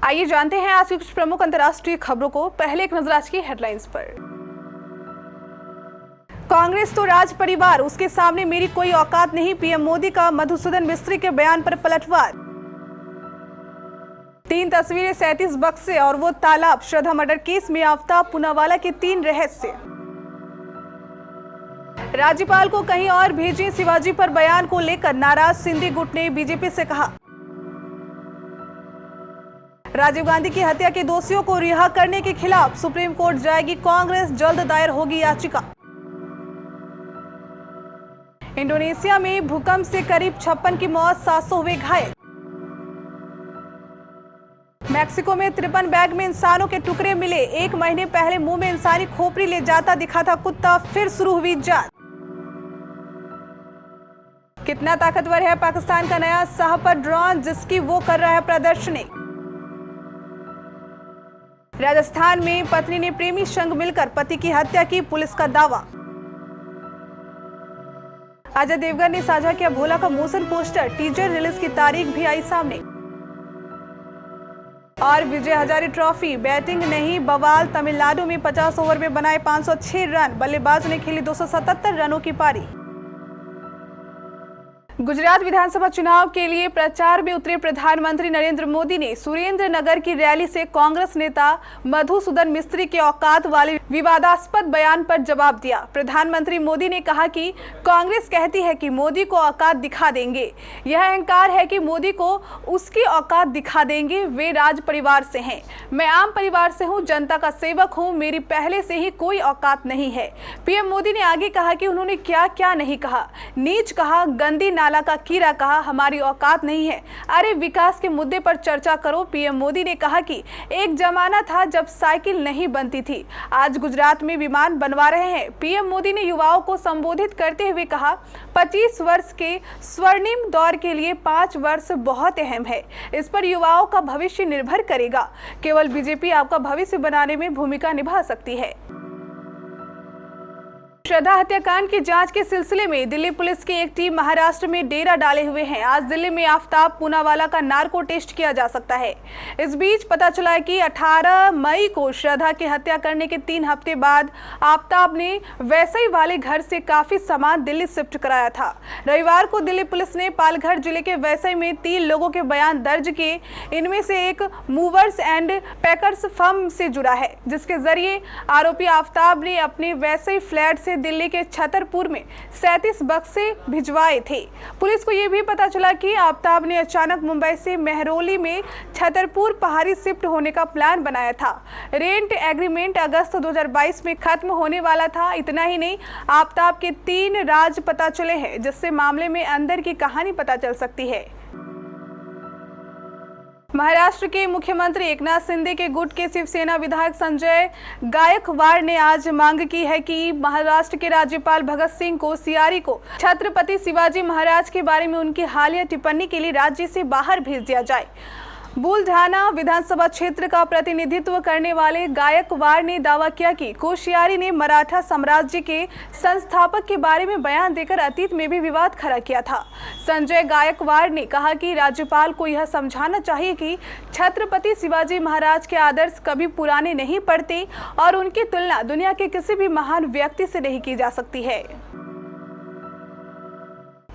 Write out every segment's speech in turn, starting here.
आइए जानते हैं आज की कुछ प्रमुख अंतर्राष्ट्रीय खबरों को। पहले एक नजर आज की हेडलाइंस पर। कांग्रेस तो राज परिवार, उसके सामने मेरी कोई औकात नहीं, पीएम मोदी का मधुसूदन मिस्त्री के बयान पर पलटवार। 3 तस्वीरें, 37 बक्से और वो तालाब, श्रद्धा मर्डर केस में आफ्ताब पूनावाला के 3 रहस्य। राज्यपाल को कहीं और भेजें, शिवाजी पर बयान को लेकर नाराज सिंधी गुट ने बीजेपी से कहा। राजीव गांधी की हत्या के दोषियों को रिहा करने के खिलाफ सुप्रीम कोर्ट जाएगी कांग्रेस, जल्द दायर होगी याचिका। इंडोनेशिया में भूकंप से करीब 56 की मौत, 700 हुए घायल। मैक्सिको में 53 बैग में इंसानों के टुकड़े मिले, 1 महीने पहले मुंह में इंसानी खोपड़ी ले जाता दिखा था कुत्ता, फिर शुरू हुई जांच। कितना ताकतवर है पाकिस्तान का नया शाहपत ड्रोन, जिसकी वो कर रहा है प्रदर्शनी। राजस्थान में पत्नी ने प्रेमी संग मिलकर पति की हत्या की, पुलिस का दावा। अजय देवगन ने साझा किया भोला का मोशन पोस्टर, टीजर रिलीज की तारीख भी आई सामने। और विजय हजारे ट्रॉफी, बैटिंग नहीं बवाल, तमिलनाडु में 50 ओवर में बनाए 506 रन, बल्लेबाज ने खेली 277 रनों की पारी। गुजरात विधानसभा चुनाव के लिए प्रचार में उतरे प्रधानमंत्री नरेंद्र मोदी ने सुरेंद्र नगर की रैली से कांग्रेस नेता मधुसूदन मिस्त्री के औकात वाले विवादास्पद बयान पर जवाब दिया। प्रधानमंत्री मोदी ने कहा कि कांग्रेस कहती है कि मोदी को औकात दिखा देंगे, यह अहंकार है कि मोदी को उसकी औकात दिखा देंगे। वे राज परिवार से हैं, मैं आम परिवार से हूं, जनता का सेवक हूं, मेरी पहले से ही कोई औकात नहीं है। पीएम मोदी ने आगे कहा कि उन्होंने क्या क्या नहीं कहा, नीच कहा, गंदी नाला का कीड़ा कहा, हमारी औकात नहीं है। अरे विकास के मुद्दे पर चर्चा करो। पीएम मोदी ने कहा कि एक जमाना था जब साइकिल नहीं बनती थी, आज गुजरात में विमान बनवा रहे हैं। पीएम मोदी ने युवाओं को संबोधित करते हुए कहा, 25 वर्ष के स्वर्णिम दौर के लिए 5 वर्ष बहुत अहम है, इस पर युवाओं का भविष्य निर्भर करेगा। केवल बीजेपी आपका भविष्य बनाने में भूमिका निभा सकती है। श्रद्धा हत्याकांड की जांच के सिलसिले में दिल्ली पुलिस की एक टीम महाराष्ट्र में डेरा डाले हुए हैं। आज दिल्ली में आफ्ताब पूनावाला का नार्को टेस्ट किया जा सकता है। इस बीच पता चला है कि 18 मई को श्रद्धा की हत्या करने के 3 हफ्ते बाद आफ्ताब ने वैसई वाले घर से काफी सामान दिल्ली शिफ्ट कराया था। रविवार को दिल्ली पुलिस ने पालघर जिले के वैसई में 3 लोगों के बयान दर्ज किए। इनमें से एक मूवर्स एंड पैकर्स फर्म से जुड़ा है, जिसके जरिए आरोपी आफ्ताब ने अपने वैसई फ्लैट से दिल्ली के छतरपुर में 37 बक्से भिजवाए थे। पुलिस को यह भी पता चला कि आफ्ताब ने अचानक मुंबई से मेहरौली में छतरपुर पहाड़ी शिफ्ट होने का प्लान बनाया था। रेंट एग्रीमेंट अगस्त 2022 में खत्म होने वाला था। इतना ही नहीं, आफ्ताब के 3 राज पता चले हैं, जिससे मामले में अंदर की कहानी पता चल सकती है। महाराष्ट्र के मुख्यमंत्री एकनाथ शिंदे के गुट के शिवसेना विधायक संजय गायकवाड़ ने आज मांग की है कि महाराष्ट्र के राज्यपाल भगत सिंह कोश्यारी को छत्रपति शिवाजी महाराज के बारे में उनकी हालिया टिप्पणी के लिए राज्य से बाहर भेज दिया जाए। बुलढाना विधानसभा क्षेत्र का प्रतिनिधित्व करने वाले गायकवाड़ ने दावा किया कि कोश्यारी ने मराठा साम्राज्य के संस्थापक के बारे में बयान देकर अतीत में भी विवाद खड़ा किया था। संजय गायकवाड़ ने कहा कि राज्यपाल को यह समझाना चाहिए कि छत्रपति शिवाजी महाराज के आदर्श कभी पुराने नहीं पड़ते और उनकी तुलना दुनिया के किसी भी महान व्यक्ति से नहीं की जा सकती है।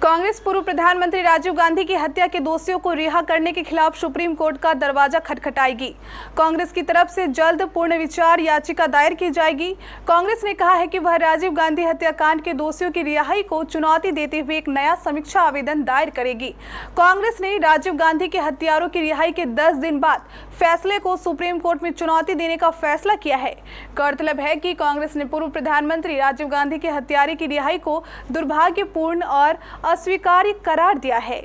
कांग्रेस पूर्व प्रधानमंत्री राजीव गांधी की हत्या के दोषियों को रिहा करने के खिलाफ सुप्रीम कोर्ट का दरवाजा खटखटाएगी। कांग्रेस की तरफ से जल्द पूर्ण विचार याचिका दायर की जाएगी। कांग्रेस ने कहा है कि वह राजीव गांधी हत्याकांड के दोषियों की रिहाई को चुनौती देते हुए एक नया समीक्षा आवेदन दायर करेगी। कांग्रेस ने राजीव गांधी के हत्यारों की रिहाई के 10 दिन बाद फैसले को सुप्रीम कोर्ट में चुनौती देने का फैसला किया है। गौरतलब है कि कांग्रेस ने पूर्व प्रधानमंत्री राजीव गांधी के हत्यारे की रिहाई को दुर्भाग्यपूर्ण और अस्वीकार्य करार दिया है।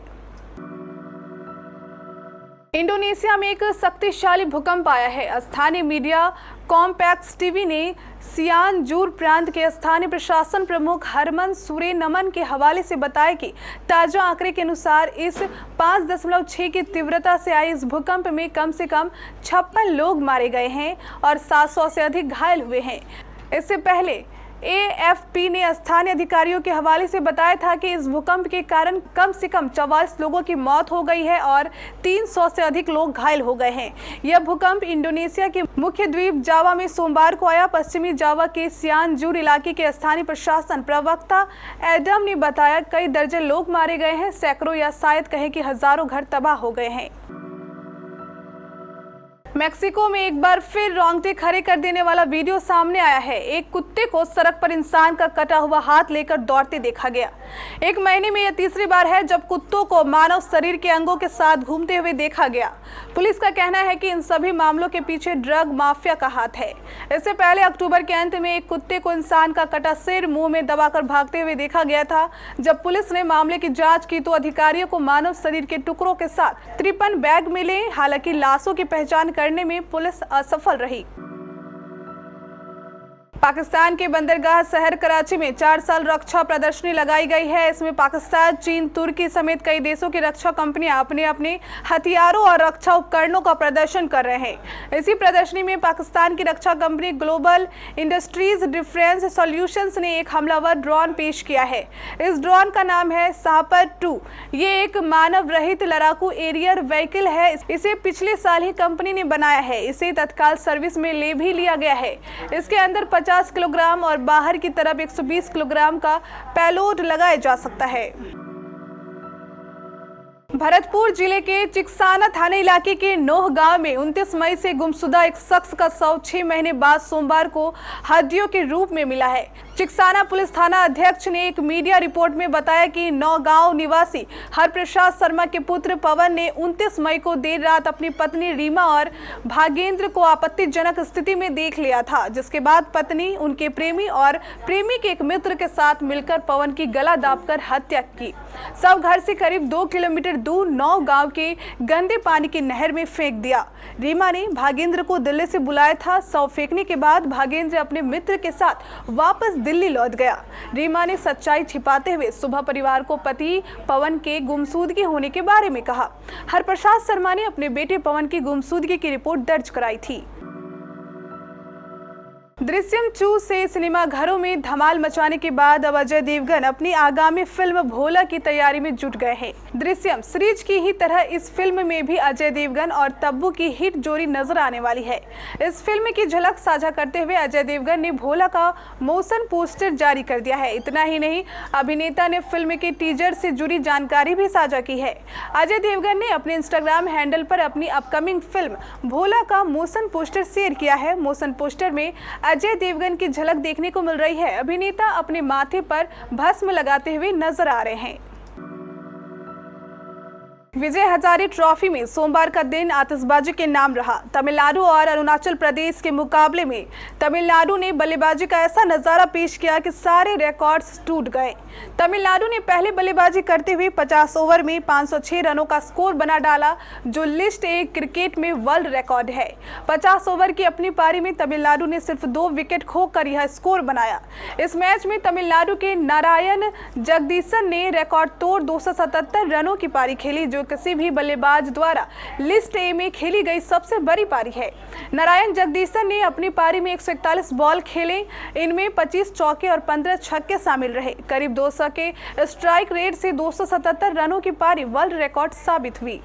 इंडोनेशिया में एक शक्तिशाली भूकंप आया है। स्थानीय मीडिया कॉम्पैक्स टीवी ने सियानजूर प्रांत के स्थानीय प्रशासन प्रमुख हरमन सुरेनमन के हवाले से बताया कि ताजा आंकड़े के अनुसार इस 5.6 की तीव्रता से आई इस भूकंप में कम से कम 56 लोग मारे गए हैं और 700 से अधिक घायल हुए हैं। इससे पहले AFP ने स्थानीय अधिकारियों के हवाले से बताया था कि इस भूकंप के कारण कम से कम 44 लोगों की मौत हो गई है और 300 से अधिक लोग घायल हो गए हैं। यह भूकंप इंडोनेशिया के मुख्य द्वीप जावा में सोमवार को आया। पश्चिमी जावा के सियानजुर इलाके के स्थानीय प्रशासन प्रवक्ता एडम ने बताया कई दर्जन लोग मारे गए हैं, सैकड़ों या शायद कहें कि हजारों घर तबाह हो गए हैं। मेक्सिको में एक बार फिर रोंगटे खड़े कर देने वाला वीडियो सामने आया है। एक कुत्ते को सड़क पर इंसान का कटा हुआ हाथ लेकर दौड़ते देखा गया। एक महीने में यह तीसरी बार है जब कुत्तों को मानव शरीर के अंगों के साथ घूमते हुए देखा गया। पुलिस का कहना है कि इन सभी मामलों के पीछे ड्रग माफिया का हाथ है। इससे पहले अक्टूबर के अंत में एक कुत्ते को इंसान का कटा सिर मुंह में दबाकर भागते हुए देखा गया था। जब पुलिस ने मामले की जांच की तो अधिकारियों को मानव शरीर के टुकड़ों के साथ 53 बैग मिले। हालांकि लाशों की पहचान करने में पुलिस असफल रही। पाकिस्तान के बंदरगाह शहर कराची में 4 साल रक्षा प्रदर्शनी लगाई गई है। इसमें पाकिस्तान, चीन, तुर्की समेत कई देशों की रक्षा कंपनियां अपने अपने हथियारों और रक्षा उपकरणों का प्रदर्शन कर रहे हैं। इसी प्रदर्शनी में पाकिस्तान की रक्षा company Global Industries Defence Solutions ने एक हमलावर ड्रोन पेश किया है। इस ड्रोन का नाम है सापर 2। ये एक मानव रहित लड़ाकू एरियर व्हीकल है। इसे पिछले साल ही कंपनी ने बनाया है। इसे तत्काल सर्विस में ले भी लिया गया है। इसके अंदर 50 किलोग्राम और बाहर की तरफ 120 किलोग्राम का पेलोड लगाया जा सकता है। भरतपुर जिले के चिकसाना थाना इलाके के नोह गांव में 29 मई से गुमशुदा एक शख्स का शव 6 महीने बाद सोमवार को हड्डियों के रूप में मिला है। चिकसाना पुलिस थाना अध्यक्ष ने एक मीडिया रिपोर्ट में बताया कि नौगांव निवासी हरप्रसाद शर्मा के पुत्र पवन ने 29 मई को देर रात अपनी पत्नी रीमा और भागेंद्र को आपत्तिजनक स्थिति में देख लिया था, जिसके बाद पत्नी, उनके प्रेमी और प्रेमी के एक मित्र के साथ मिलकर पवन की गला दाबकर हत्या की। शव घर से करीब 2 किलोमीटर दूर नौगांव के गंदे पानी की नहर में फेंक दिया। रीमा ने भागेंद्र को दिल्ली से बुलाया था। शव फेंकने के बाद भागेंद्र अपने मित्र के साथ वापस दिल्ली लौट गया। रीमा ने सच्चाई छिपाते हुए सुबह परिवार को पति पवन के गुमशुदगी होने के बारे में कहा। हरप्रसाद शर्मा ने अपने बेटे पवन की गुमशुदगी की रिपोर्ट दर्ज कराई थी। दृश्यम 2 से सिनेमाघरों में धमाल मचाने के बाद अब अजय देवगन अपनी आगामी फिल्म भोला की तैयारी में जुट गए हैं। दृश्यम सीरीज की ही तरह इस फिल्म में भी अजय देवगन और तब्बू की हिट जोड़ी नजर आने वाली है। इस फिल्म की झलक साझा करते हुए अजय देवगन ने भोला का मोशन पोस्टर जारी कर दिया है। इतना ही नहीं, अभिनेता ने फिल्म के टीजर से जुड़ी जानकारी भी साझा की है। अजय देवगन ने अपने इंस्टाग्राम हैंडल पर अपनी अपकमिंग फिल्म भोला का मोशन पोस्टर शेयर किया है। मोशन पोस्टर में अजय देवगन की झलक देखने को मिल रही है। अभिनेता अपने माथे पर भस्म लगाते हुए नजर आ रहे हैं। विजय हजारे ट्रॉफी में सोमवार का दिन आतिशबाजी के नाम रहा। तमिलनाडु और अरुणाचल प्रदेश के मुकाबले में तमिलनाडु ने बल्लेबाजी का ऐसा नजारा पेश किया कि सारे रिकॉर्ड्स टूट गए। तमिलनाडु ने पहले बल्लेबाजी करते हुए 50 ओवर में 506 रनों का स्कोर बना डाला, जो लिस्ट ए क्रिकेट में वर्ल्ड रिकॉर्ड है। 50 ओवर की अपनी पारी में तमिलनाडु ने सिर्फ 2 विकेट खोकर यह स्कोर बनाया। इस मैच में तमिलनाडु के नारायण जगदीशन ने रिकॉर्ड तोड़ 277 रनों की पारी खेली, जो किसी भी बल्लेबाज द्वारा लिस्ट ए में खेली गई सबसे बड़ी पारी है। नारायण जगदीशन ने अपनी पारी में 141 बॉल खेले। इनमें 25 चौके और 15 छक्के शामिल रहे। करीब 200 के स्ट्राइक रेट से 277 रनों की पारी वर्ल्ड रिकॉर्ड साबित हुई।